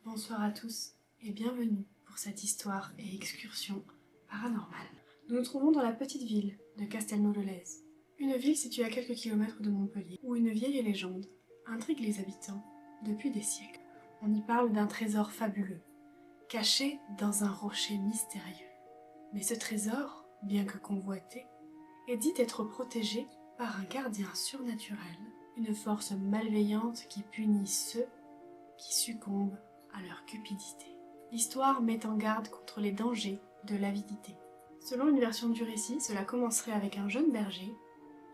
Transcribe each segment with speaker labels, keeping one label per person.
Speaker 1: Bonsoir à tous et bienvenue pour cette histoire et excursion paranormale. Nous nous trouvons dans la petite ville de Castelnau-le-Lez, une ville située à quelques kilomètres de Montpellier, où une vieille légende intrigue les habitants depuis des siècles. On y parle d'un trésor fabuleux, caché dans un rocher mystérieux. Mais ce trésor, bien que convoité, est dit être protégé par un gardien surnaturel, une force malveillante qui punit ceux qui succombent à leur cupidité. L'histoire met en garde contre les dangers de l'avidité. Selon une version du récit, cela commencerait avec un jeune berger,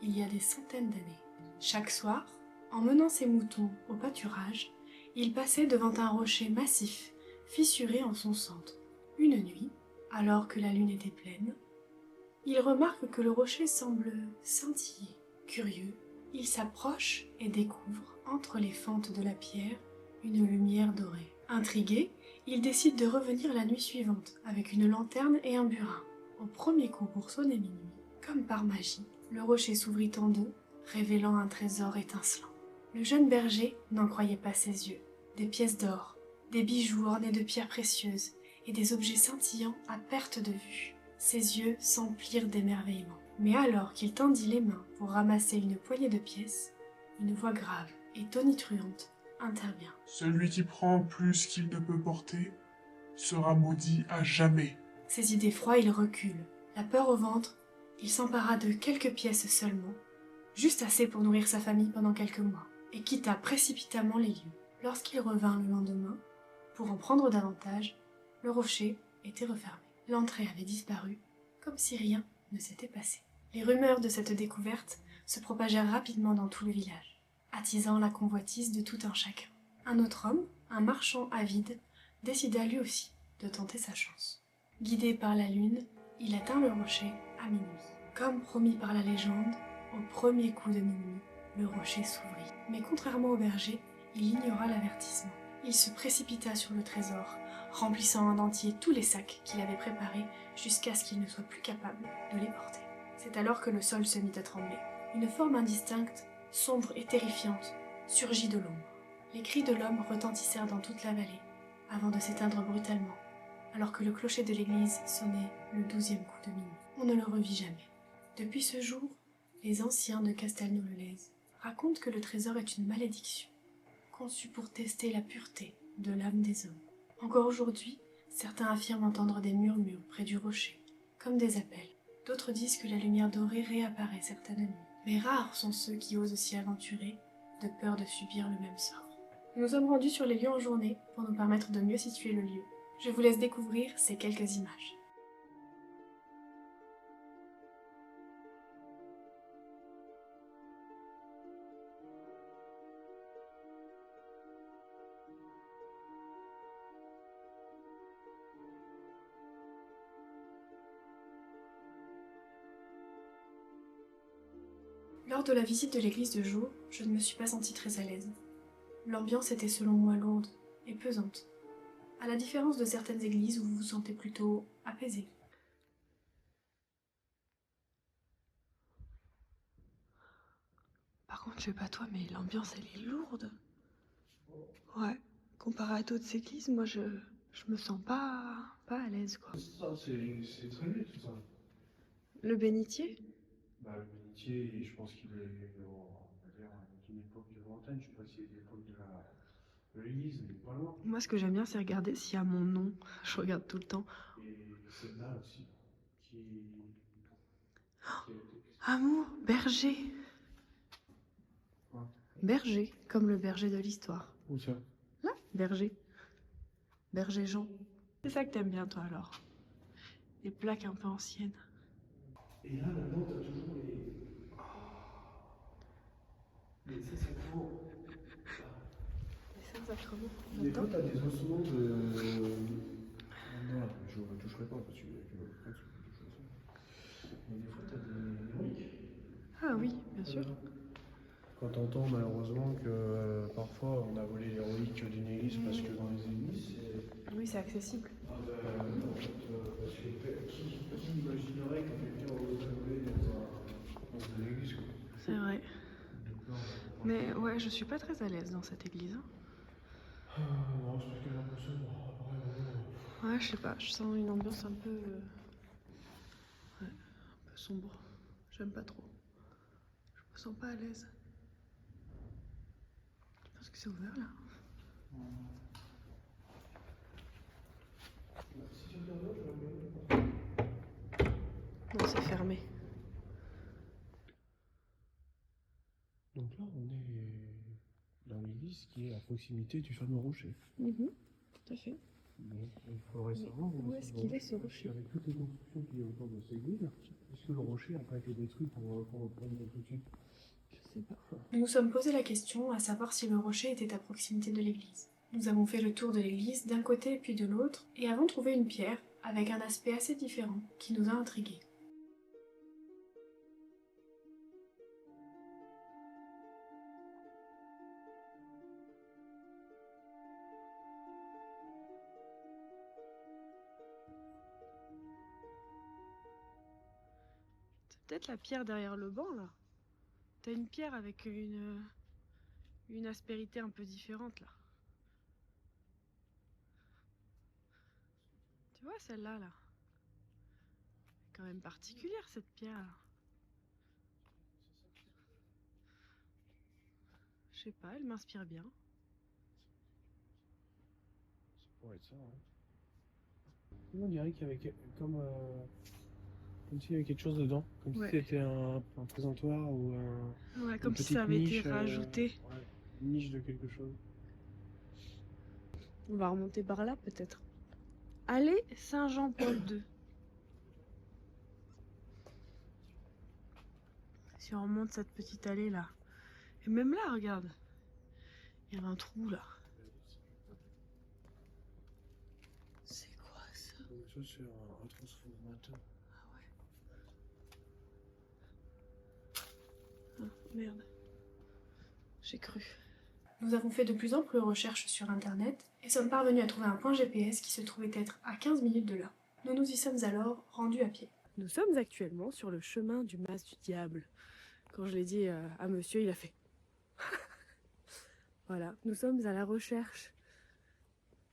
Speaker 1: il y a des centaines d'années. Chaque soir, en menant ses moutons au pâturage, il passait devant un rocher massif, fissuré en son centre. Une nuit, alors que la lune était pleine, il remarque que le rocher semble scintiller. Curieux, il s'approche et découvre, entre les fentes de la pierre, une lumière dorée. Intrigué, il décide de revenir la nuit suivante avec une lanterne et un burin. Au premier coup pour sonner minuit, comme par magie, le rocher s'ouvrit en deux, révélant un trésor étincelant. Le jeune berger n'en croyait pas ses yeux. Des pièces d'or, des bijoux ornés de pierres précieuses et des objets scintillants à perte de vue. Ses yeux s'emplirent d'émerveillement. Mais alors qu'il tendit les mains pour ramasser une poignée de pièces, une voix grave et tonitruante intervient.
Speaker 2: Celui qui prend plus qu'il ne peut porter sera maudit à jamais.
Speaker 1: Saisi d'effroi, il recule. La peur au ventre, il s'empara de quelques pièces seulement, juste assez pour nourrir sa famille pendant quelques mois, et quitta précipitamment les lieux. Lorsqu'il revint le lendemain, pour en prendre davantage, le rocher était refermé. L'entrée avait disparu, comme si rien ne s'était passé. Les rumeurs de cette découverte se propagèrent rapidement dans tout le village, attisant la convoitise de tout un chacun. Un autre homme, un marchand avide, décida lui aussi de tenter sa chance. Guidé par la lune, il atteint le rocher à minuit. Comme promis par la légende, au premier coup de minuit, le rocher s'ouvrit. Mais contrairement au berger, il ignora l'avertissement. Il se précipita sur le trésor, remplissant en entier tous les sacs qu'il avait préparés jusqu'à ce qu'il ne soit plus capable de les porter. C'est alors que le sol se mit à trembler. Une forme indistincte, sombre et terrifiante, surgit de l'ombre. Les cris de l'homme retentissèrent dans toute la vallée, avant de s'éteindre brutalement, alors que le clocher de l'église sonnait le 12e coup de minuit. On ne le revit jamais. Depuis ce jour, les anciens de Castelnau-le-Lez racontent que le trésor est une malédiction, conçue pour tester la pureté de l'âme des hommes. Encore aujourd'hui, certains affirment entendre des murmures près du rocher, comme des appels. D'autres disent que la lumière dorée réapparaît certaines nuits. Mais rares sont ceux qui osent s'y aventurer, de peur de subir le même sort. Nous nous sommes rendus sur les lieux en journée pour nous permettre de mieux situer le lieu. Je vous laisse découvrir ces quelques images. Lors de la visite de l'église de jour, je ne me suis pas sentie très à l'aise. L'ambiance était selon moi lourde et pesante, à la différence de certaines églises où vous vous sentez plutôt apaisé.
Speaker 3: Par contre, je sais pas toi, mais l'ambiance elle est lourde. Ouais, comparé à d'autres églises, moi je me sens pas à l'aise quoi.
Speaker 4: Ça, c'est très vieux tout ça.
Speaker 3: Le bénitier?
Speaker 4: Bah, le bénitier, je pense qu'il est, on va dire, d'une époque de lointaine. Je sais pas si c'est l'époque de l'église, mais pas loin.
Speaker 3: Moi ce que j'aime bien c'est regarder s'il y a mon nom. Je regarde tout le temps.
Speaker 4: Et celle-là aussi, qui a été...
Speaker 3: Amour, berger.
Speaker 4: Ouais.
Speaker 3: Berger, comme le berger de l'histoire.
Speaker 4: Où ça?
Speaker 3: Là, berger. Berger Jean. C'est ça que t'aimes bien toi alors? Les plaques un peu anciennes.
Speaker 4: Et là, maintenant, t'as toujours les... Les Saint-Sacrements.
Speaker 3: Les Saint-Sacrements.
Speaker 4: Des fois, t'as des ossements de... Non, je ne toucherai pas parce que... Mais des fois, t'as des reliques.
Speaker 3: Ah oui, bien sûr.
Speaker 4: Quand t'entends malheureusement que parfois on a volé les reliques d'une église parce que dans les églises, c'est...
Speaker 3: Oui, c'est accessible.
Speaker 4: Ah parce que qui imaginerait que quelqu'un aurait volé dans une église quoi.
Speaker 3: C'est vrai.
Speaker 4: Donc là,
Speaker 3: Mais ouais, je suis pas très à l'aise dans cette église. Hein.
Speaker 4: Non, c'est parce que j'ai l'impression
Speaker 3: Ouais, je sais pas, je sens une ambiance un peu... ouais, un peu sombre. J'aime pas trop. Je me sens pas à l'aise. Je pense que c'est ouvert là. Non, c'est fermé.
Speaker 4: Donc là, on est dans l'église qui est à proximité du fameux rocher.
Speaker 3: Tout à fait.
Speaker 4: Donc, il faudrait savoir
Speaker 3: où est-ce qu'il est ce rocher?
Speaker 4: Avec toutes les constructions qu'il y a autour de cette église, est-ce que le rocher n'a pas été détruit pour reprendre tout de suite?
Speaker 3: Je sais pas.
Speaker 1: Nous nous sommes posé la question à savoir si le rocher était à proximité de l'église. Nous avons fait le tour de l'église d'un côté puis de l'autre et avons trouvé une pierre avec un aspect assez différent qui nous a intrigués.
Speaker 3: C'est peut-être la pierre derrière le banc là. T'as une pierre avec une aspérité un peu différente là. Tu vois celle-là là? Quand même particulière cette pierre là. Je sais pas, elle m'inspire bien.
Speaker 4: Ça pourrait être ça, hein. On dirait qu'il y avait comme s'il y avait quelque chose dedans. Comme
Speaker 3: Ouais.
Speaker 4: si c'était un présentoir ou
Speaker 3: Ouais,
Speaker 4: une
Speaker 3: comme si
Speaker 4: petite
Speaker 3: ça avait
Speaker 4: niche,
Speaker 3: été rajouté.
Speaker 4: ouais, une niche de quelque chose.
Speaker 3: On va remonter par là peut-être. Allée Saint-Jean-Paul II. Si on remonte cette petite allée là. Et même là, regarde. Il y avait un trou là. C'est quoi ça?
Speaker 4: Donc ça c'est un transformateur.
Speaker 3: Ah, merde. J'ai cru.
Speaker 1: Nous avons fait de plus amples recherches sur internet et sommes parvenus à trouver un point GPS qui se trouvait être à 15 minutes de là. Nous nous y sommes alors rendus à pied.
Speaker 3: Nous sommes actuellement sur le chemin du Mas du Diable. Quand je l'ai dit à monsieur, il a fait. Voilà, nous sommes à la recherche.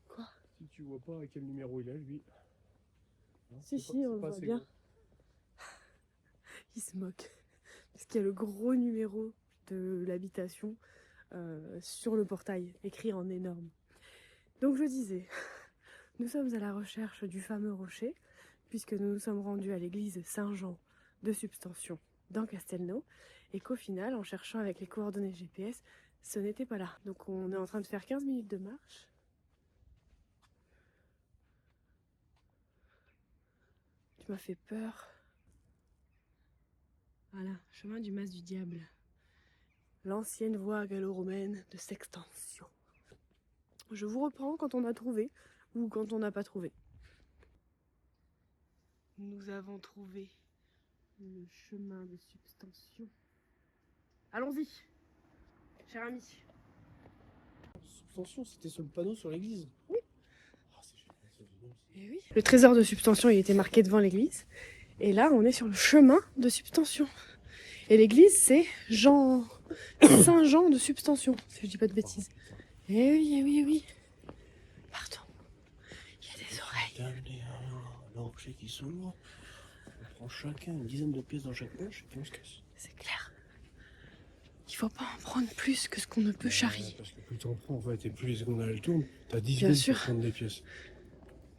Speaker 3: Quoi?
Speaker 4: Si tu vois pas à quel numéro il est, lui. Hein,
Speaker 3: Si,
Speaker 4: c'est
Speaker 3: si,
Speaker 4: pas-
Speaker 3: on
Speaker 4: c'est
Speaker 3: le
Speaker 4: pas
Speaker 3: voit
Speaker 4: assez
Speaker 3: bien.
Speaker 4: gros.
Speaker 3: Il se moque. Parce qu'il y a le gros numéro de l'habitation sur le portail, écrit en énorme. Donc je disais, nous sommes à la recherche du fameux rocher, puisque nous nous sommes rendus à l'église Saint-Jean de Substantion dans Castelnau, et qu'au final, en cherchant avec les coordonnées GPS, ce n'était pas là. Donc on est en train de faire 15 minutes de marche. Tu m'as fait peur. Voilà, chemin du Mas du Diable. L'ancienne voie gallo-romaine de Sextension. Je vous reprends quand on a trouvé ou quand on n'a pas trouvé. Nous avons trouvé le chemin de Substantion. Allons-y, cher ami.
Speaker 4: Substantion, c'était sur le panneau sur l'église.
Speaker 3: Oui.
Speaker 4: Ah, c'est génial, c'est génial.
Speaker 3: Eh oui. Le trésor de Substantion, il était marqué devant l'église. Et là, on est sur le chemin de Substantion. Et l'église, c'est Saint-Jean de Substantion, si je dis pas de bêtises. Eh oui, eh oui, eh oui. Pardon. Il y a des oreilles.
Speaker 4: Un objet qui s'ouvre. On prend chacun une dizaine de pièces dans chaque poche et puis on se casse.
Speaker 3: C'est clair. Il faut pas en prendre plus que ce qu'on ne peut charrier.
Speaker 4: Parce que plus t'en prends en fait et plus les secondes elles tournent, t'as 10
Speaker 3: Bien
Speaker 4: secondes
Speaker 3: sûr.
Speaker 4: pour prendre des pièces.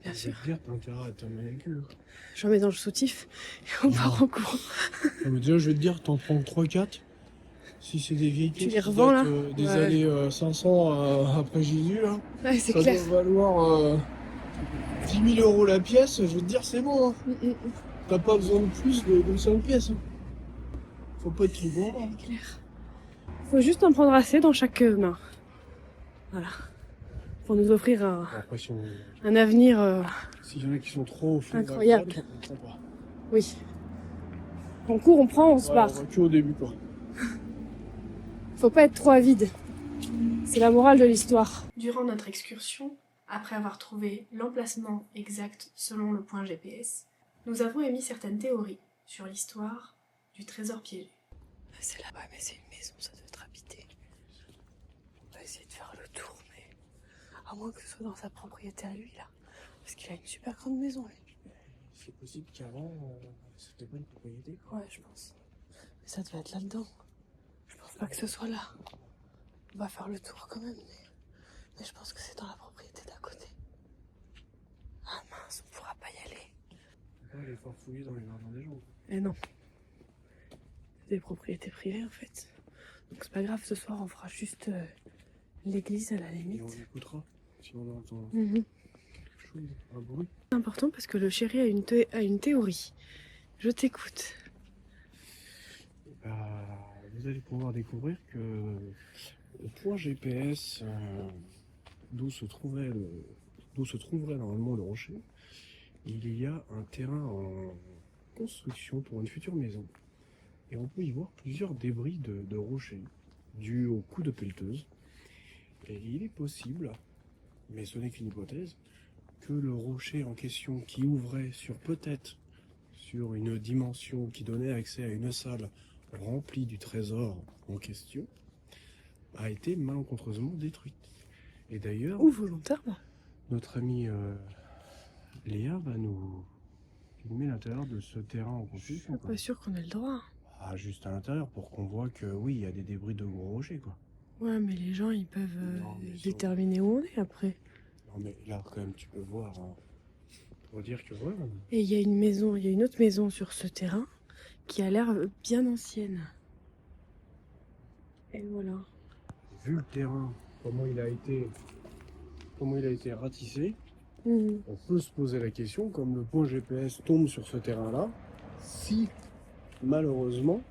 Speaker 3: Bien
Speaker 4: Je
Speaker 3: sûr.
Speaker 4: vais te dire, t'as intérêt à te mettre les culs.
Speaker 3: J'en mets dans le soutif et on part en courant.
Speaker 4: Non, mais déjà, je vais te dire, t'en prends 3-4. Si c'est des vieilles pièces
Speaker 3: les
Speaker 4: qui
Speaker 3: revends,
Speaker 4: datent,
Speaker 3: là
Speaker 4: des
Speaker 3: Ouais.
Speaker 4: années 500 après Jésus, là,
Speaker 3: Ouais, c'est
Speaker 4: ça
Speaker 3: clair.
Speaker 4: doit valoir 10 000 euros la pièce. Je vais te dire, c'est bon. Hein. T'as pas besoin de plus de 5 pièces. Hein. Faut pas être trop bon.
Speaker 3: C'est clair. Faut juste en prendre assez dans chaque main. Voilà. Pour nous offrir
Speaker 4: Après, si
Speaker 3: un avenir.
Speaker 4: s'il y en a qui sont trop au fond
Speaker 3: Incroyable.
Speaker 4: de la droite, on prend pas.
Speaker 3: Oui. On court, on prend, on se
Speaker 4: Ouais,
Speaker 3: barre.
Speaker 4: on va que au début, quoi.
Speaker 3: Faut pas être trop avide. C'est la morale de l'histoire.
Speaker 1: Durant notre excursion, après avoir trouvé l'emplacement exact selon le point GPS, nous avons émis certaines théories sur l'histoire du trésor piégé.
Speaker 3: C'est là-bas, mais c'est une maison, ça doit être habité. On va essayer de faire le tour, mais à moins que ce soit dans sa propriété à lui, là. Parce qu'il a une super grande maison, lui.
Speaker 4: C'est possible qu'avant, c'était pas une propriété, quoi.
Speaker 3: Ouais, je pense. Mais ça devait être là-dedans. Je pense pas que ce soit là. On va faire le tour quand même, mais je pense que c'est dans la propriété d'à côté. Ah mince, on pourra pas y aller.
Speaker 4: Il est fort fouillé dans les jardins des gens.
Speaker 3: Eh non. C'est des propriétés privées en fait. Donc c'est pas grave, ce soir on fera juste l'église à la
Speaker 4: Et on
Speaker 3: limite.
Speaker 4: écoutera si on entend
Speaker 3: Mhm.
Speaker 4: quelque chose, un bruit.
Speaker 3: C'est important parce que le chéri a une théorie. Je t'écoute.
Speaker 4: Vous allez pouvoir découvrir que au point GPS d'où se trouverait normalement le rocher, il y a un terrain en construction pour une future maison. Et on peut y voir plusieurs débris de rochers dus au coup de pelleteuse. Et il est possible, mais ce n'est qu'une hypothèse, que le rocher en question qui ouvrait peut-être sur une dimension qui donnait accès à une salle remplie du trésor en question a été malencontreusement détruite. Et d'ailleurs,
Speaker 3: Ou volontairement.
Speaker 4: notre amie Léa va nous filmer l'intérieur de ce terrain en
Speaker 3: Je suis
Speaker 4: construction.
Speaker 3: pas sûre qu'on ait le droit.
Speaker 4: Ah, juste à l'intérieur pour qu'on voit que oui, il y a des débris de gros rochers, quoi.
Speaker 3: Ouais, mais les gens ils peuvent
Speaker 4: Non, mais ça-
Speaker 3: déterminer où on est après.
Speaker 4: Non mais là quand même tu peux voir pour dire que ouais,
Speaker 3: Et il y a une maison, il y a une autre maison sur ce terrain qui a l'air bien ancienne. Et voilà.
Speaker 4: vu le terrain, comment il a été ratissé,
Speaker 3: Mhm.
Speaker 4: on peut se poser la question, comme le point GPS tombe sur ce terrain-là, si malheureusement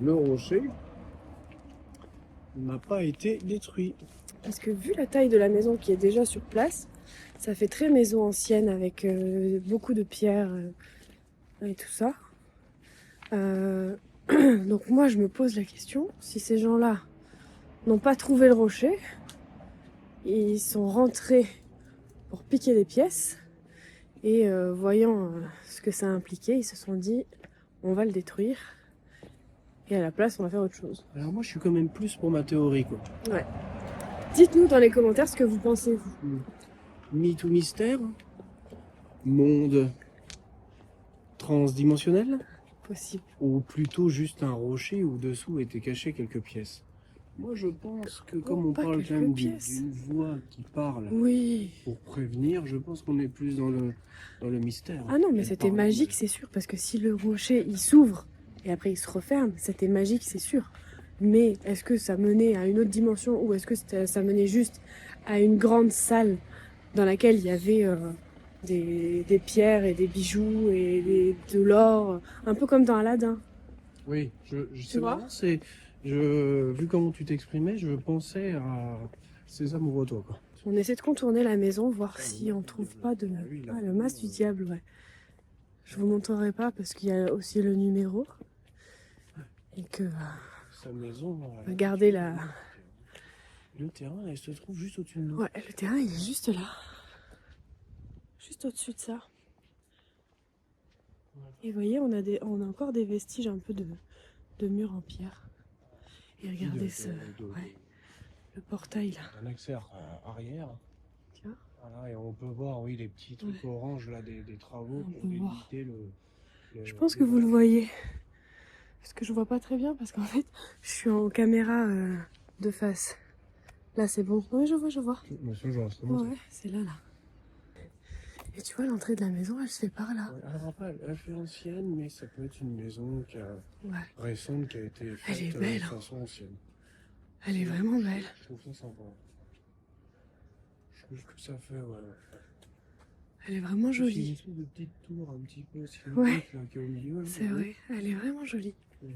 Speaker 4: le rocher n'a pas été détruit.
Speaker 3: Parce que vu la taille de la maison qui est déjà sur place, ça fait très maison ancienne avec beaucoup de pierres et tout ça. Donc moi je me pose la question, si ces gens-là n'ont pas trouvé le rocher, ils sont rentrés pour piquer des pièces et voyant ce que ça impliquait, ils se sont dit on va le détruire et à la place on va faire autre chose.
Speaker 4: Alors moi je suis quand même plus pour ma théorie, quoi.
Speaker 3: Dites-nous dans les commentaires ce que vous pensez, vous.
Speaker 4: Mythe ou mystère, monde transdimensionnel,
Speaker 3: Possible.
Speaker 4: ou plutôt juste un rocher où dessous étaient cachées quelques pièces. Moi je pense que comme on
Speaker 3: pas
Speaker 4: parle quand
Speaker 3: quelques
Speaker 4: même
Speaker 3: pièces.
Speaker 4: d'une voix qui parle
Speaker 3: Oui.
Speaker 4: pour prévenir, je pense qu'on est plus dans le mystère.
Speaker 3: Ah non, mais
Speaker 4: Elle
Speaker 3: c'était
Speaker 4: parle,
Speaker 3: magique, c'est sûr, parce que si le rocher il s'ouvre et après il se referme, c'était magique, c'est sûr. Mais est-ce que ça menait à une autre dimension ou est-ce que ça menait juste à une grande salle dans laquelle il y avait des pierres et des bijoux et de l'or, un peu comme dans Aladdin.
Speaker 4: Oui, c'est
Speaker 3: vois
Speaker 4: marrant, vu comment tu t'exprimais, je pensais à Sésame ouvre-toi, quoi.
Speaker 3: On essaie de contourner la maison, voir si on trouve pas de...
Speaker 4: Ah oui, là,
Speaker 3: Ah, le masque du diable, ouais. Je vous montrerai pas parce qu'il y a aussi le numéro. Et que...
Speaker 4: Sa maison.
Speaker 3: Regardez la...
Speaker 4: Le terrain, elle se trouve juste au-dessus de nous.
Speaker 3: Ouais, le terrain, il est juste là. Juste au-dessus de ça. Et vous voyez, on a encore des vestiges un peu de murs en pierre. Et regardez le portail là.
Speaker 4: Un accès arrière.
Speaker 3: Tiens.
Speaker 4: Voilà, et on peut voir, oui, les petits trucs oranges là, des travaux
Speaker 3: On
Speaker 4: pour
Speaker 3: peut voir.
Speaker 4: limiter
Speaker 3: Je pense que vous le voyez. Parce que je vois pas très bien parce qu'en fait, je suis en caméra de face. Là, c'est bon. Oui, je vois.
Speaker 4: Bien sûr, genre, c'est bon,
Speaker 3: Ouais, c'est là. Et tu vois, l'entrée de la maison, elle se fait par là.
Speaker 4: ouais, alors après, elle fait ancienne, mais ça peut être une maison
Speaker 3: Ouais.
Speaker 4: récente qui a été faite
Speaker 3: Elle est belle,
Speaker 4: de
Speaker 3: hein.
Speaker 4: façon ancienne.
Speaker 3: Elle est vraiment belle.
Speaker 4: Je trouve ça sympa. Je trouve que ça fait, ouais.
Speaker 3: Elle est vraiment
Speaker 4: C'est une
Speaker 3: jolie.
Speaker 4: espèce de petite tour un petit peu symbolique
Speaker 3: Ouais.
Speaker 4: là, qui est au milieu. Là,
Speaker 3: C'est vrai, elle est vraiment jolie.
Speaker 4: Ça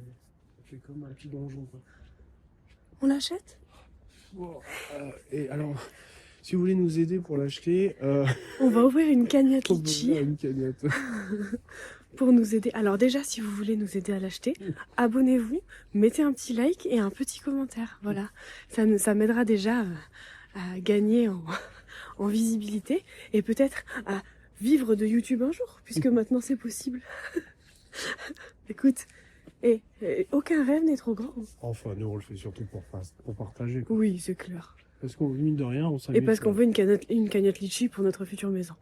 Speaker 4: fait comme un petit donjon, quoi.
Speaker 3: On l'achète?
Speaker 4: Bon, et alors, si vous voulez nous aider pour l'acheter,
Speaker 3: On va ouvrir une cagnotte
Speaker 4: on peut
Speaker 3: Litchi
Speaker 4: faire une cagnotte.
Speaker 3: pour nous aider. Alors déjà, si vous voulez nous aider à l'acheter, abonnez-vous, mettez un petit like et un petit commentaire. Voilà, ça m'aidera déjà à gagner en visibilité et peut-être à vivre de YouTube un jour, puisque maintenant c'est possible. Écoute, aucun rêve n'est trop grand.
Speaker 4: Enfin, nous, on le fait surtout pour partager, quoi.
Speaker 3: Oui, c'est clair.
Speaker 4: Parce qu'on mine de rien, on
Speaker 3: Et
Speaker 4: s'amuse.
Speaker 3: parce qu'on veut une cagnotte litchi pour notre future maison.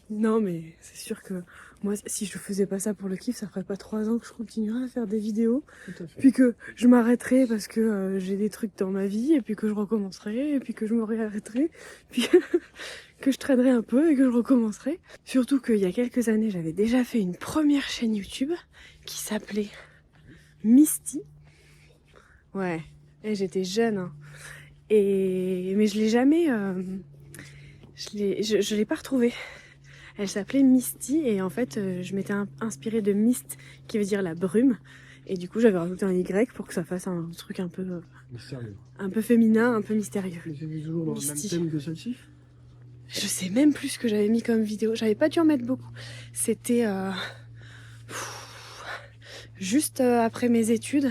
Speaker 3: Non, mais c'est sûr que moi, si je faisais pas ça pour le kiff, ça ferait pas 3 ans que je continuerais à faire des vidéos.
Speaker 4: Tout à fait.
Speaker 3: Puis que je m'arrêterais parce que j'ai des trucs dans ma vie, et puis que je recommencerai, et puis que je me réarrêterai, puis que je traînerai un peu et que je recommencerai. Surtout qu'il y a quelques années, j'avais déjà fait une première chaîne YouTube qui s'appelait Misty. Ouais, et j'étais jeune, hein. Mais je l'ai jamais... je l'ai pas retrouvée. Elle s'appelait Misty, et en fait, je m'étais inspirée de mist, qui veut dire la brume. Et du coup, j'avais rajouté un Y pour que ça fasse un truc un peu
Speaker 4: Mystérieux.
Speaker 3: féminin, un peu mystérieux.
Speaker 4: Mais c'était toujours dans le même
Speaker 3: Misty.
Speaker 4: thème que celle-ci?
Speaker 3: Je sais même plus ce que j'avais mis comme vidéo. J'avais pas dû en mettre beaucoup. C'était juste après mes études.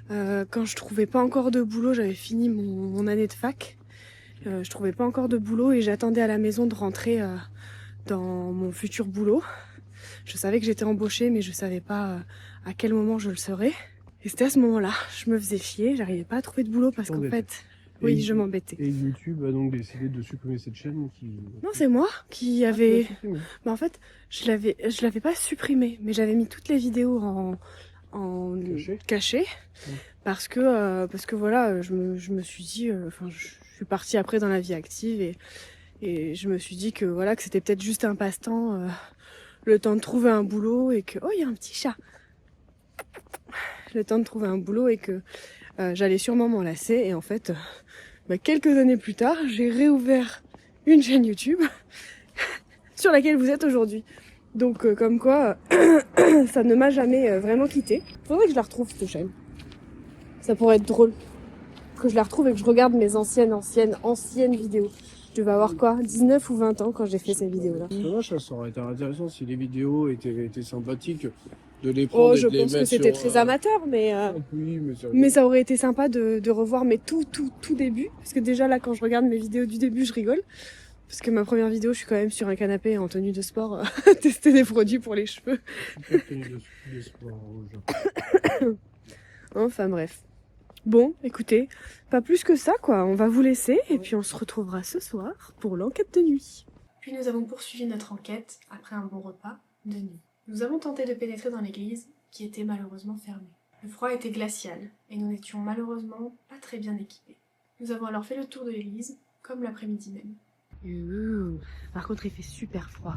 Speaker 3: Quand je trouvais pas encore de boulot, j'avais fini mon année de fac. Je trouvais pas encore de boulot et j'attendais à la maison de rentrer dans mon futur boulot. Je savais que j'étais embauchée, mais je savais pas à quel moment je le serais. Et c'était à ce moment-là, je me faisais chier, j'arrivais pas à trouver de boulot parce qu'en fait, oui, je m'embêtais.
Speaker 4: Et YouTube a donc décidé de supprimer cette chaîne qui...
Speaker 3: Non, c'est moi qui
Speaker 4: Tu l'as
Speaker 3: avait...
Speaker 4: supprimée.
Speaker 3: Bah en fait, je l'avais pas supprimé, mais j'avais mis toutes les vidéos en caché parce que voilà, je me suis dit, enfin, je suis partie après dans la vie active et je me suis dit que voilà, que c'était peut-être juste un passe-temps, le temps de trouver un boulot et que... Oh, il y a un petit chat. Le temps de trouver un boulot et que j'allais sûrement m'en lasser. Et en fait, quelques années plus tard, j'ai réouvert une chaîne YouTube sur laquelle vous êtes aujourd'hui. Donc comme quoi, ça ne m'a jamais vraiment quitté. Faudrait que je la retrouve cette chaîne. Ça pourrait être drôle. Que je la retrouve et que je regarde mes anciennes vidéos. Je devais avoir quoi, 19 ou 20 ans quand j'ai fait ces vidéos-là.
Speaker 4: C'est dommage, ça aurait été intéressant si les vidéos étaient sympathiques, de les prendre
Speaker 3: Oh,
Speaker 4: et
Speaker 3: je
Speaker 4: de les
Speaker 3: pense que
Speaker 4: mettre
Speaker 3: c'était
Speaker 4: sur,
Speaker 3: très amateur, mais
Speaker 4: Oui,
Speaker 3: mais ça aurait été sympa de revoir mes tout début. Parce que déjà là, quand je regarde mes vidéos du début, je rigole. Parce que ma première vidéo, je suis quand même sur un canapé en tenue de sport, à tester des produits pour les cheveux.
Speaker 4: de sport rouge.
Speaker 3: Enfin bref. Bon, écoutez, pas plus que ça quoi, on va vous laisser et puis on se retrouvera ce soir pour l'enquête de nuit.
Speaker 1: Puis nous avons poursuivi notre enquête après un bon repas de nuit. Nous avons tenté de pénétrer dans l'église, qui était malheureusement fermée. Le froid était glacial, et nous n'étions malheureusement pas très bien équipés. Nous avons alors fait le tour de l'église, comme l'après-midi même.
Speaker 3: Par contre, il fait super froid.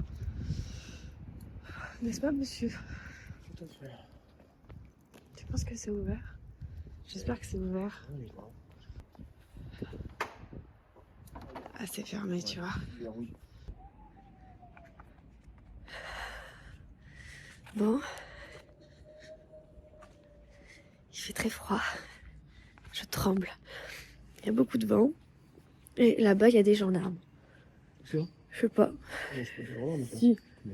Speaker 3: N'est-ce pas, monsieur?
Speaker 4: Tout à fait.
Speaker 3: Tu penses que c'est ouvert? J'espère que c'est ouvert. Ah, c'est fermé, tu vois.
Speaker 4: Oui.
Speaker 3: Bon. Il fait très froid. Je tremble. Il y a beaucoup de vent. Et là-bas, il y a des gendarmes.
Speaker 4: C'est vrai?
Speaker 3: Je sais pas.
Speaker 4: Non, je peux pas voir, mais ça.
Speaker 3: Si.
Speaker 4: Mais,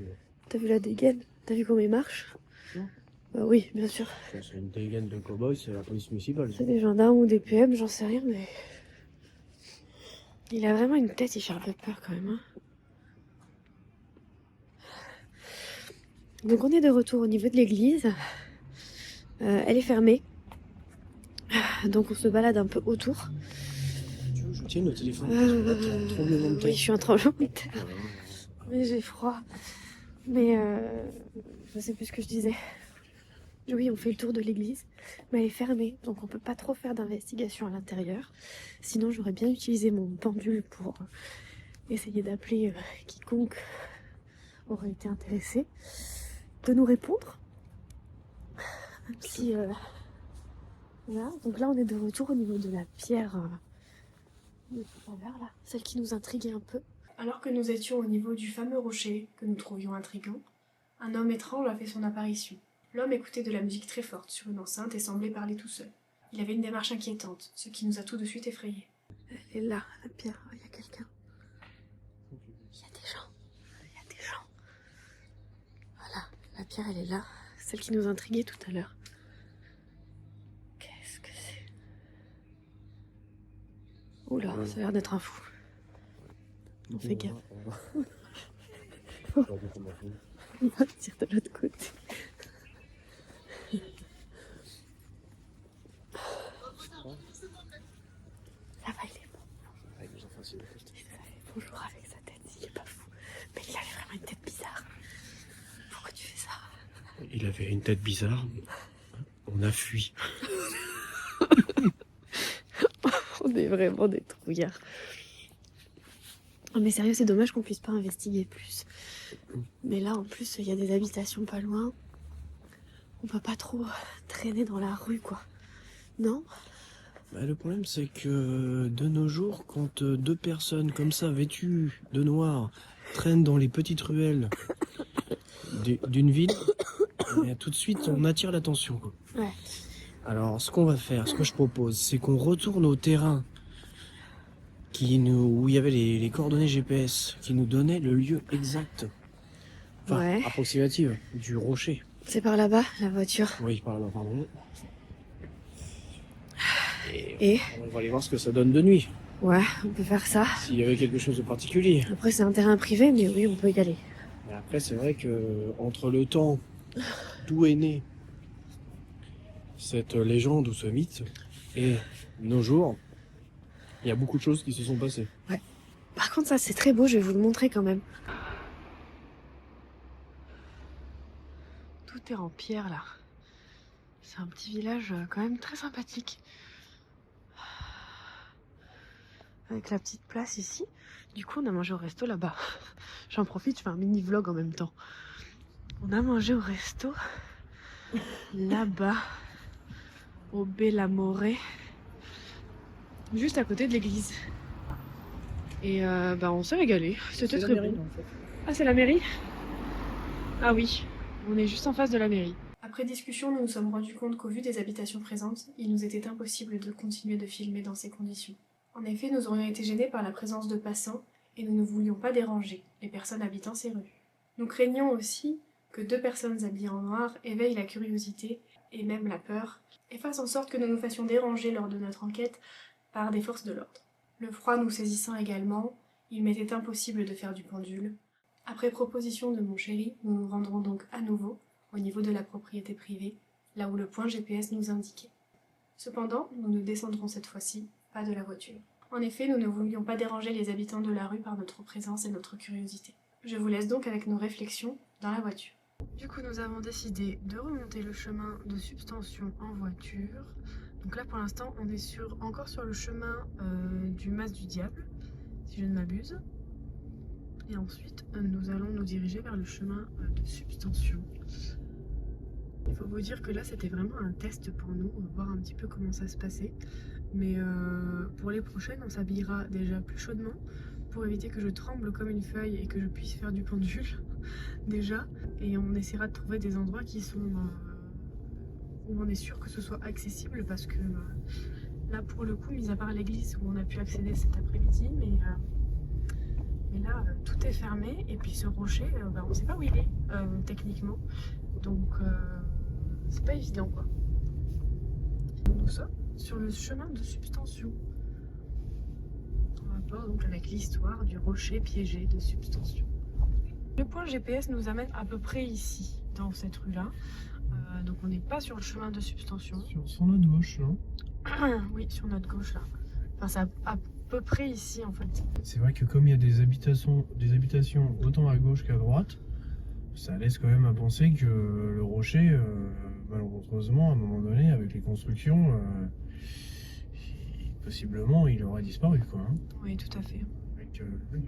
Speaker 3: T'as vu la dégaine? T'as vu comment il marche?
Speaker 4: Non.
Speaker 3: Bah oui, bien sûr.
Speaker 4: c'est une dégaine de cow-boy, c'est la police municipale.
Speaker 3: C'est des gendarmes ou des PM, j'en sais rien, mais... Il a vraiment une tête, il fait un peu peur quand même. Hein. Donc on est de retour au niveau de l'église. Elle est fermée. Donc on se balade un peu autour.
Speaker 4: Tu veux que je tienne le téléphone? Tremblement de terre.
Speaker 3: Oui, je suis en tremblement de terre. Mais j'ai froid. Mais je sais plus ce que je disais. Oui, on fait le tour de l'église, mais elle est fermée, donc on peut pas trop faire d'investigation à l'intérieur. Sinon, j'aurais bien utilisé mon pendule pour essayer d'appeler quiconque aurait été intéressé de nous répondre. Même si... Voilà, donc là on est de retour au niveau de la pierre de tout à l'heure, là, celle qui nous intriguait un peu.
Speaker 1: Alors que nous étions au niveau du fameux rocher que nous trouvions intriguant, un homme étrange a fait son apparition. L'homme écoutait de la musique très forte sur une enceinte et semblait parler tout seul. Il avait une démarche inquiétante, ce qui nous a tout de suite effrayés.
Speaker 3: Elle est là, la pierre, il y a quelqu'un. Il y a des gens. Il y a des gens. Voilà, la pierre elle est là, celle qui nous intriguait tout à l'heure. Qu'est-ce que c'est? Oula, ça a l'air d'être un fou. On fait gaffe. On va partir de l'autre côté.
Speaker 4: c'est la fête.
Speaker 3: Il nous a fait bonjour avec sa tête, il est pas fou. Mais il avait vraiment une tête bizarre. Pourquoi tu fais ça?
Speaker 4: Il avait une tête bizarre. On a fui.
Speaker 3: On est vraiment des trouillards. Oh, mais sérieux, c'est dommage qu'on puisse pas investiguer plus. Mais là, en plus, il y a des habitations pas loin. On peut pas trop traîner dans la rue, quoi. Non?
Speaker 4: Bah, le problème, c'est que de nos jours, quand deux personnes comme ça, vêtues de noir, traînent dans les petites ruelles d'une ville, et tout de suite, on attire l'attention, quoi.
Speaker 3: Ouais.
Speaker 4: Alors, ce qu'on va faire, ce que je propose, c'est qu'on retourne au terrain où il y avait les coordonnées GPS, qui nous donnaient le lieu exact, enfin,
Speaker 3: Ouais.
Speaker 4: approximatif, du rocher.
Speaker 3: C'est par là-bas, la voiture.
Speaker 4: Oui, par là, pardon.
Speaker 3: Et
Speaker 4: on va aller voir ce que ça donne de nuit,
Speaker 3: ouais, on peut faire ça.
Speaker 4: s'il y avait quelque chose de particulier.
Speaker 3: Après, c'est un terrain privé, mais oui, on peut y aller.
Speaker 4: Et après, c'est vrai que entre le temps d'où est née cette légende ou ce mythe et nos jours, il y a beaucoup de choses qui se sont passées.
Speaker 3: Par contre, ça, c'est très beau, je vais vous le montrer quand même. Tout est en pierre, là. C'est un petit village quand même très sympathique. Avec la petite place ici. Du coup, on a mangé au resto là-bas. J'en profite, je fais un mini vlog en même temps. On a mangé au resto là-bas, au Bellamore, juste à côté de l'église. Et on s'est régalé. C'était très bon. Ah, c'est la mairie? Ah oui, on est juste en face de la mairie.
Speaker 1: Après discussion, nous nous sommes rendus compte qu'au vu des habitations présentes, il nous était impossible de continuer de filmer dans ces conditions. En effet, nous aurions été gênés par la présence de passants et nous ne voulions pas déranger les personnes habitant ces rues. Nous craignons aussi que deux personnes habillées en noir éveillent la curiosité et même la peur et fassent en sorte que nous nous fassions déranger lors de notre enquête par des forces de l'ordre. Le froid nous saisissant également, il m'était impossible de faire du pendule. Après proposition de mon chéri, nous nous rendrons donc à nouveau au niveau de la propriété privée, là où le point GPS nous indiquait. Cependant, nous ne descendrons cette fois-ci pas de la voiture. En effet, nous ne voulions pas déranger les habitants de la rue par notre présence et notre curiosité. Je vous laisse donc avec nos réflexions dans la voiture. Du coup, nous avons décidé de remonter le chemin de Substention en voiture. Donc là, pour l'instant, on est encore sur le chemin du Mas du Diable, si je ne m'abuse. Et ensuite, nous allons nous diriger vers le chemin de Substention. Il faut vous dire que là, c'était vraiment un test pour nous, voir un petit peu comment ça se passait. Mais pour les prochaines, on s'habillera déjà plus chaudement pour éviter que je tremble comme une feuille et que je puisse faire du pendule déjà. Et on essaiera de trouver des endroits qui sont où on est sûr que ce soit accessible parce que là, pour le coup, mis à part l'église où on a pu accéder cet après-midi, mais là, tout est fermé et puis ce rocher, on ne sait pas où il est techniquement. Donc, c'est pas évident quoi. Nous sommes sur le chemin de Substention. En rapport donc avec l'histoire du rocher piégé de Substention. Le point GPS nous amène à peu près ici, dans cette rue-là. Donc on n'est pas sur le chemin de Substention.
Speaker 2: Sur notre gauche, là.
Speaker 1: Oui, sur notre gauche là. Enfin, c'est à peu près ici en fait.
Speaker 2: C'est vrai que comme il y a des habitations autant à gauche qu'à droite, ça laisse quand même à penser que le rocher, malheureusement, à un moment donné, avec les constructions, possiblement, il aurait disparu, quoi. Hein.
Speaker 1: Oui, tout à fait.
Speaker 2: Oui.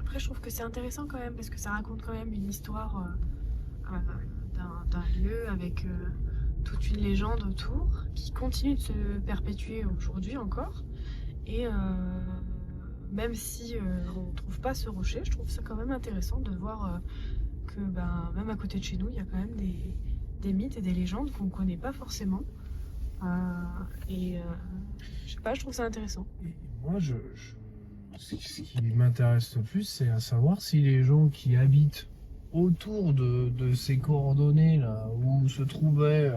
Speaker 1: Après, je trouve que c'est intéressant quand même parce que ça raconte quand même une histoire d'un lieu avec toute une légende autour qui continue de se perpétuer aujourd'hui encore. Et même si on ne trouve pas ce rocher, je trouve ça quand même intéressant de voir que même à côté de chez nous, il y a quand même des mythes et des légendes qu'on ne connaît pas forcément. Je sais pas, je trouve ça intéressant.
Speaker 2: Et moi, ce qui m'intéresse le plus, c'est à savoir si les gens qui habitent autour de ces coordonnées là où se trouvait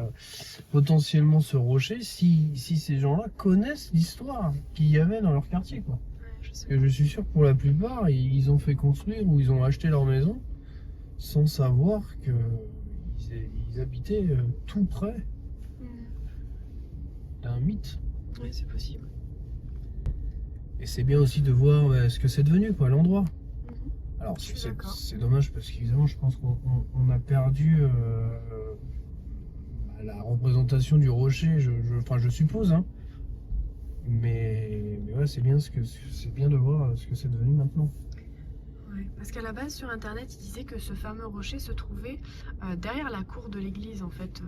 Speaker 2: potentiellement ce rocher, si ces gens-là connaissent l'histoire qu'il y avait dans leur quartier, quoi. Parce que je suis sûr que pour la plupart, ils ont fait construire ou ils ont acheté leur maison sans savoir qu'ils habitaient tout près d'un mythe.
Speaker 1: Oui, c'est possible.
Speaker 2: Et c'est bien aussi de voir ce que c'est devenu, quoi, l'endroit. Alors
Speaker 1: Je suis d'accord.
Speaker 2: c'est dommage parce qu'évidemment je pense qu'on a perdu la représentation du rocher, enfin, je suppose, hein. Mais ouais, c'est bien de voir ce que c'est devenu maintenant.
Speaker 1: Ouais, parce qu'à la base sur internet il disait que ce fameux rocher se trouvait derrière la cour de l'église en fait,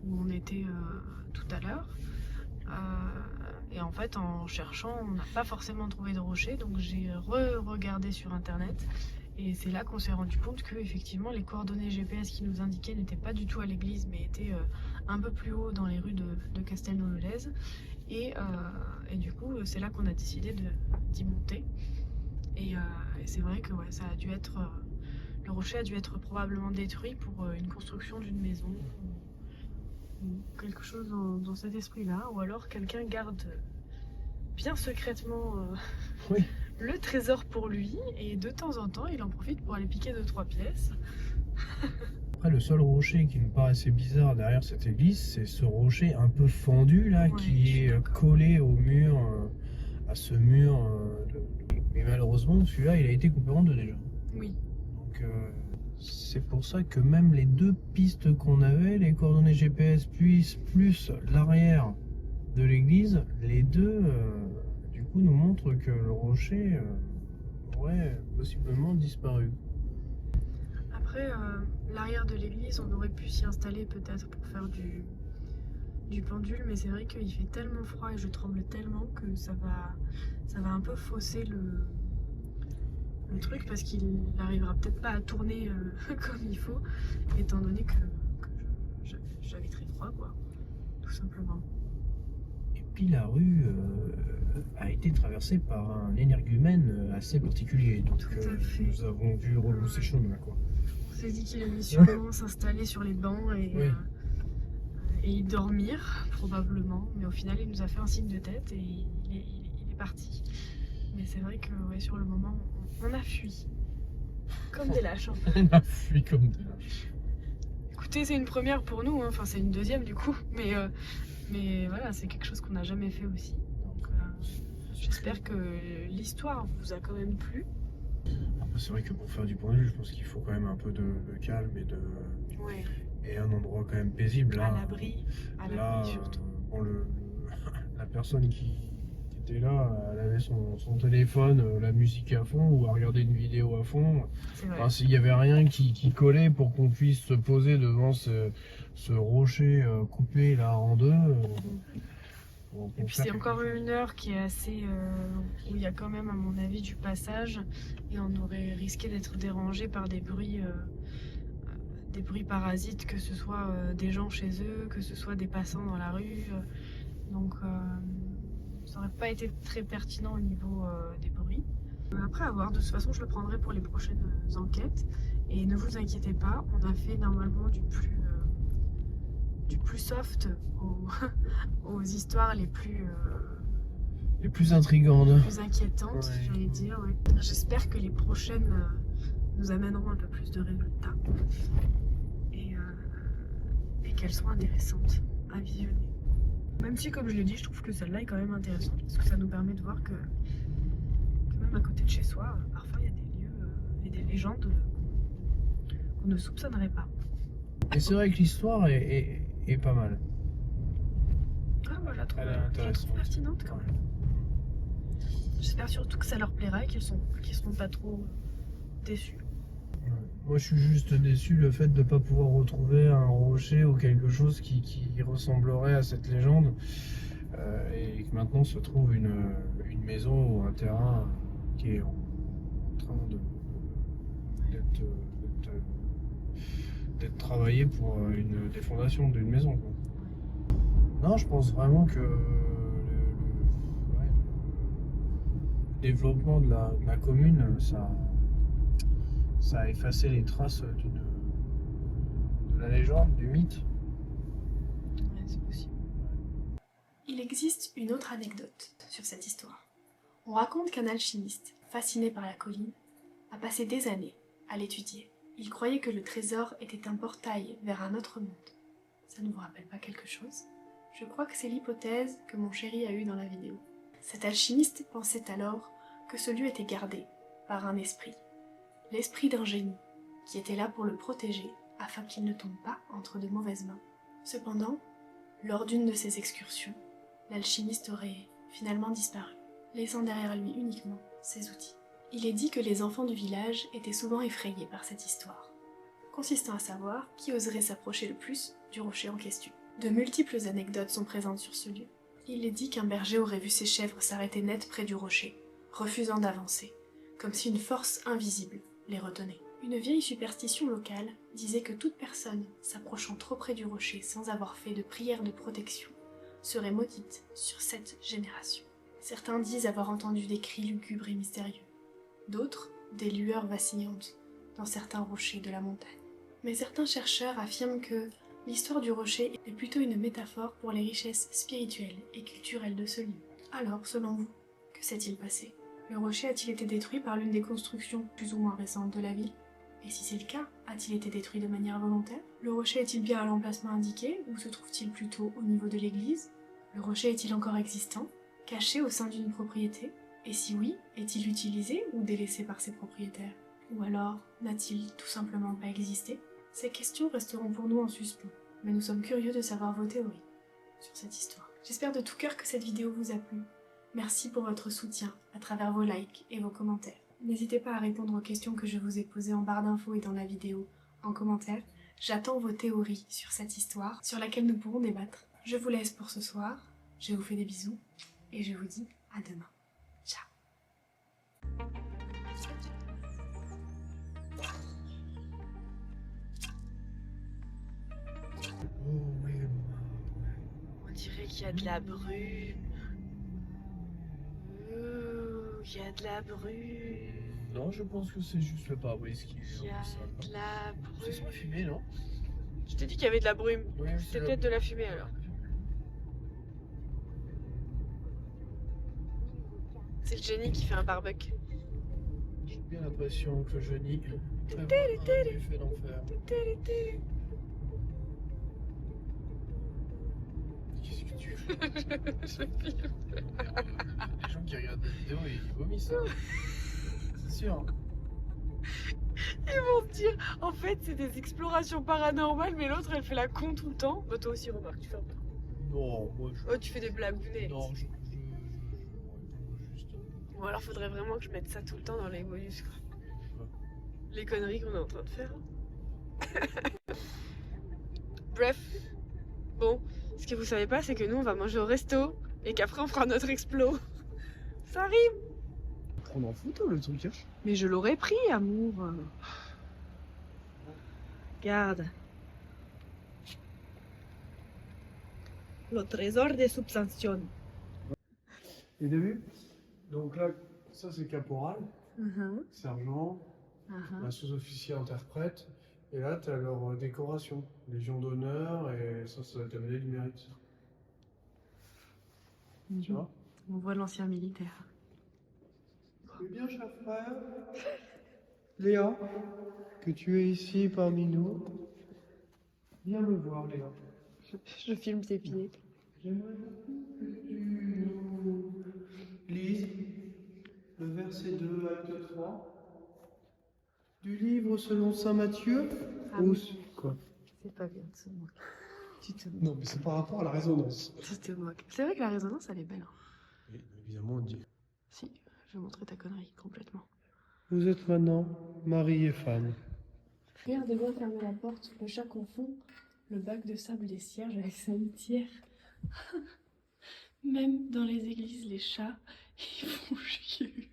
Speaker 1: où on était tout à l'heure. Et en fait en cherchant on n'a pas forcément trouvé de rocher, donc j'ai regardé sur internet. Et c'est là qu'on s'est rendu compte que effectivement les coordonnées GPS qui nous indiquaient n'étaient pas du tout à l'église, mais étaient un peu plus haut dans les rues de Castelnau-le-Lez. Et du coup, c'est là qu'on a décidé d'y monter. Et c'est vrai que ouais, ça a dû être, le rocher a dû être probablement détruit pour une construction d'une maison ou quelque chose dans cet esprit-là. Ou alors quelqu'un garde bien secrètement
Speaker 2: Oui.
Speaker 1: le trésor pour lui et de temps en temps il en profite pour aller piquer 2-3 pièces.
Speaker 2: Après, le seul rocher qui me paraissait bizarre derrière cette église, c'est ce rocher un peu fendu là,
Speaker 1: Ouais, je
Speaker 2: qui
Speaker 1: suis
Speaker 2: est
Speaker 1: d'accord.
Speaker 2: collé au mur, à ce mur. Mais malheureusement, celui-là, il a été coupé en deux déjà.
Speaker 1: Oui,
Speaker 2: Donc c'est pour ça que même les deux pistes qu'on avait, les coordonnées GPS plus l'arrière de l'église, les deux du coup nous montrent que le rocher aurait possiblement disparu.
Speaker 1: après l'arrière de l'église on aurait pu s'y installer peut-être pour faire du pendule, mais c'est vrai qu'il fait tellement froid et je tremble tellement que ça va un peu fausser le truc, parce qu'il n'arrivera peut-être pas à tourner comme il faut, étant donné que j'avais très froid, quoi, tout simplement.
Speaker 2: Et puis la rue a été traversée par un énergumène assez particulier, donc
Speaker 1: Tout à fait.
Speaker 2: nous avons dû relousser chemin, quoi.
Speaker 1: On s'est dit qu'il allait sûrement s'installer sur les bancs
Speaker 2: Oui.
Speaker 1: et y dormir, probablement, mais au final il nous a fait un signe de tête et il est parti. Mais c'est vrai que ouais, sur le moment on a fui, comme des lâches, hein.
Speaker 2: On a fui comme des lâches.
Speaker 1: Écoutez, c'est une première pour nous, hein. Enfin c'est une deuxième du coup, mais voilà, c'est quelque chose qu'on n'a jamais fait aussi. Donc j'espère que l'histoire vous a quand même plu.
Speaker 2: Après, c'est vrai que pour faire du pendule, je pense qu'il faut quand même un peu de calme
Speaker 1: Ouais.
Speaker 2: et un endroit quand même paisible.
Speaker 1: À
Speaker 2: Là,
Speaker 1: l'abri
Speaker 2: là
Speaker 1: surtout.
Speaker 2: bon, la personne qui était là, elle avait son téléphone, la musique à fond, ou à regarder une vidéo à fond.
Speaker 1: C'est vrai.
Speaker 2: Enfin, s'il n'y avait rien qui collait pour qu'on puisse se poser devant ce rocher coupé là en deux.
Speaker 1: Et puis c'est encore une heure qui est assez où il y a quand même à mon avis du passage, et on aurait risqué d'être dérangé par des bruits parasites, que ce soit des gens chez eux, que ce soit des passants dans la rue. Donc ça aurait pas été très pertinent au niveau des bruits. Après à voir, de toute façon je le prendrai pour les prochaines enquêtes. Et ne vous inquiétez pas, on a fait normalement du plus soft aux histoires les plus
Speaker 2: intrigantes.
Speaker 1: inquiétantes,
Speaker 2: Ouais.
Speaker 1: j'allais dire. Ouais. J'espère que les prochaines nous amèneront un peu plus de résultats et qu'elles soient intéressantes à visionner. Même si, comme je l'ai dit, je trouve que celle-là est quand même intéressante, parce que ça nous permet de voir que même à côté de chez soi, parfois il y a des lieux et des légendes qu'on ne soupçonnerait pas.
Speaker 2: Et c'est vrai que l'histoire est pas mal.
Speaker 1: Ah, moi, je la trouve,
Speaker 2: Elle est
Speaker 1: je la trouve
Speaker 2: intéressante.
Speaker 1: pertinente quand même. J'espère surtout que ça leur plaira et qu'ils seront pas trop déçus.
Speaker 2: Moi, je suis juste déçu le fait de ne pas pouvoir retrouver un rocher ou quelque chose qui ressemblerait à cette légende, et que maintenant se trouve une maison ou un terrain qui est en train d'être travaillé pour des fondations d'une maison, quoi. Non, je pense vraiment que ouais, le développement de la commune, ça a effacé les traces de la légende, du mythe.
Speaker 1: Ouais, c'est possible.
Speaker 5: Il existe une autre anecdote sur cette histoire. On raconte qu'un alchimiste, fasciné par la colline, a passé des années à l'étudier. Il croyait que le trésor était un portail vers un autre monde. Ça ne vous rappelle pas quelque chose ? Je crois que c'est l'hypothèse que mon chéri a eue dans la vidéo. Cet alchimiste pensait alors que ce lieu était gardé par un esprit, l'esprit d'un génie, qui était là pour le protéger afin qu'il ne tombe pas entre de mauvaises mains. Cependant, lors d'une de ces excursions, l'alchimiste aurait finalement disparu, laissant derrière lui uniquement ses outils. Il est dit que les enfants du village étaient souvent effrayés par cette histoire, consistant à savoir qui oserait s'approcher le plus du rocher en question. De multiples anecdotes sont présentes sur ce lieu. Il est dit qu'un berger aurait vu ses chèvres s'arrêter net près du rocher, refusant d'avancer, comme si une force invisible les retenait. Une vieille superstition locale disait que toute personne s'approchant trop près du rocher sans avoir fait de prière de protection serait maudite sur cette génération. Certains disent avoir entendu des cris lugubres et mystérieux, d'autres des lueurs vacillantes dans certains rochers de la montagne. Mais certains chercheurs affirment que l'histoire du rocher est plutôt une métaphore pour les richesses spirituelles et culturelles de ce lieu. Alors, selon vous, que s'est-il passé? Le rocher a-t-il été détruit par l'une des constructions plus ou moins récentes de la ville? Et si c'est le cas, a-t-il été détruit de manière volontaire? Le rocher est-il bien à l'emplacement indiqué, ou se trouve-t-il plutôt au niveau de l'église? Le rocher est-il encore existant, caché au sein d'une propriété? Et si oui, est-il utilisé ou délaissé par ses propriétaires? Ou alors, n'a-t-il tout simplement pas existé? Ces questions resteront pour nous en suspens, mais nous sommes curieux de savoir vos théories sur cette histoire. J'espère de tout cœur que cette vidéo vous a plu. Merci pour votre soutien à travers vos likes et vos commentaires. N'hésitez pas à répondre aux questions que je vous ai posées en barre d'infos et dans la vidéo en commentaire. J'attends vos théories sur cette histoire, sur laquelle nous pourrons débattre. Je vous laisse pour ce soir, je vous fais des bisous, et je vous dis à demain. Ciao.
Speaker 2: Oh oui,
Speaker 3: On dirait qu'il y a de la brume. Il y a de la brume.
Speaker 2: non, je pense que c'est juste le pare-brise qui
Speaker 3: Il y
Speaker 2: est un peu
Speaker 3: a
Speaker 2: sale.
Speaker 3: de la
Speaker 2: C'est sans
Speaker 3: brume.
Speaker 2: fumée, non?
Speaker 3: Je t'ai dit qu'il y avait de la brume.
Speaker 2: Oui,
Speaker 3: C'est peut-être de la fumée alors. C'est le génie qui fait un barbecue.
Speaker 2: J'ai bien l'impression que je nie un buffet d'enfer. Qu'est-ce que tu fais? Les gens qui regardent des vidéos, ils vomissent. Hein. C'est sûr.
Speaker 3: Ils vont se dire, en fait, c'est des explorations paranormales, mais l'autre, elle fait la con tout le temps. Bah, toi aussi, remarque, tu fais un peu.
Speaker 2: Non, moi je.
Speaker 3: Oh, tu fais des blagounets.
Speaker 2: Non, je réponds juste.
Speaker 3: Bon, alors, faudrait vraiment que je mette ça tout le temps dans les bonus, quoi. Les conneries qu'on est en train de faire. Bref. Bon, ce que vous savez pas, c'est que nous, on va manger au resto et qu'après, on fera notre explo. Ça arrive.
Speaker 2: Prendre en photo le truc, hein.
Speaker 3: Mais je l'aurais pris, amour. Regarde. Le trésor des subventions.
Speaker 2: Et t'as vu? Donc là, ça c'est caporal, sergent, la sous-officier interprète. Et là, t'as leur décoration, Légion d'honneur, et ça va être la médaille du mérite. Tu vois?
Speaker 3: On voit l'ancien militaire.
Speaker 2: Eh bien, cher frère, Léa, que tu es ici parmi nous, viens me voir, Léa.
Speaker 3: Je filme tes pieds.
Speaker 2: J'aimerais beaucoup que tu nous lises le verset 2, acte 3 du livre selon saint Matthieu.
Speaker 3: Ah
Speaker 2: Ou-
Speaker 3: oui.
Speaker 2: Quoi?
Speaker 3: C'est pas bien de se moquer. Tu te moques.
Speaker 2: Non, mais c'est par rapport à la résonance.
Speaker 3: Tu te moques. C'est vrai que la résonance, elle est belle. Hein.
Speaker 2: Et évidemment, on dit.
Speaker 3: Si, je vais montrer ta connerie complètement.
Speaker 2: Vous êtes maintenant mari et femme.
Speaker 1: Regarde bien fermer la porte, le chat confond le bac de sable des cierges avec sa litière. Même dans les églises, les chats, ils font chier.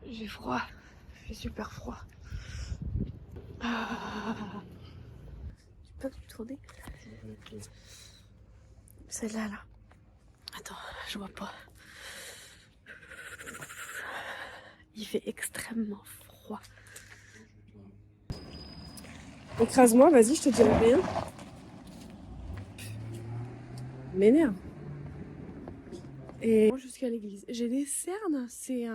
Speaker 3: J'ai froid. J'ai super froid. Ah. Tu peux tourner? Celle-là, là. Attends, je vois pas. Il fait extrêmement froid. Écrase-moi, vas-y, je te dirai rien. M'énerve. Et jusqu'à l'église. J'ai des cernes, c'est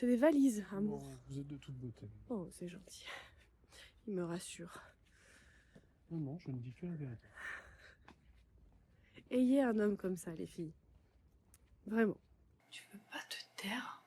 Speaker 3: des valises, amour.
Speaker 2: Vous êtes de toute beauté.
Speaker 3: Oh, c'est gentil. Il me rassure.
Speaker 2: Non, non, je ne dis que la vérité.
Speaker 3: Ayez un homme comme ça, les filles. Vraiment.
Speaker 1: Tu peux pas te taire?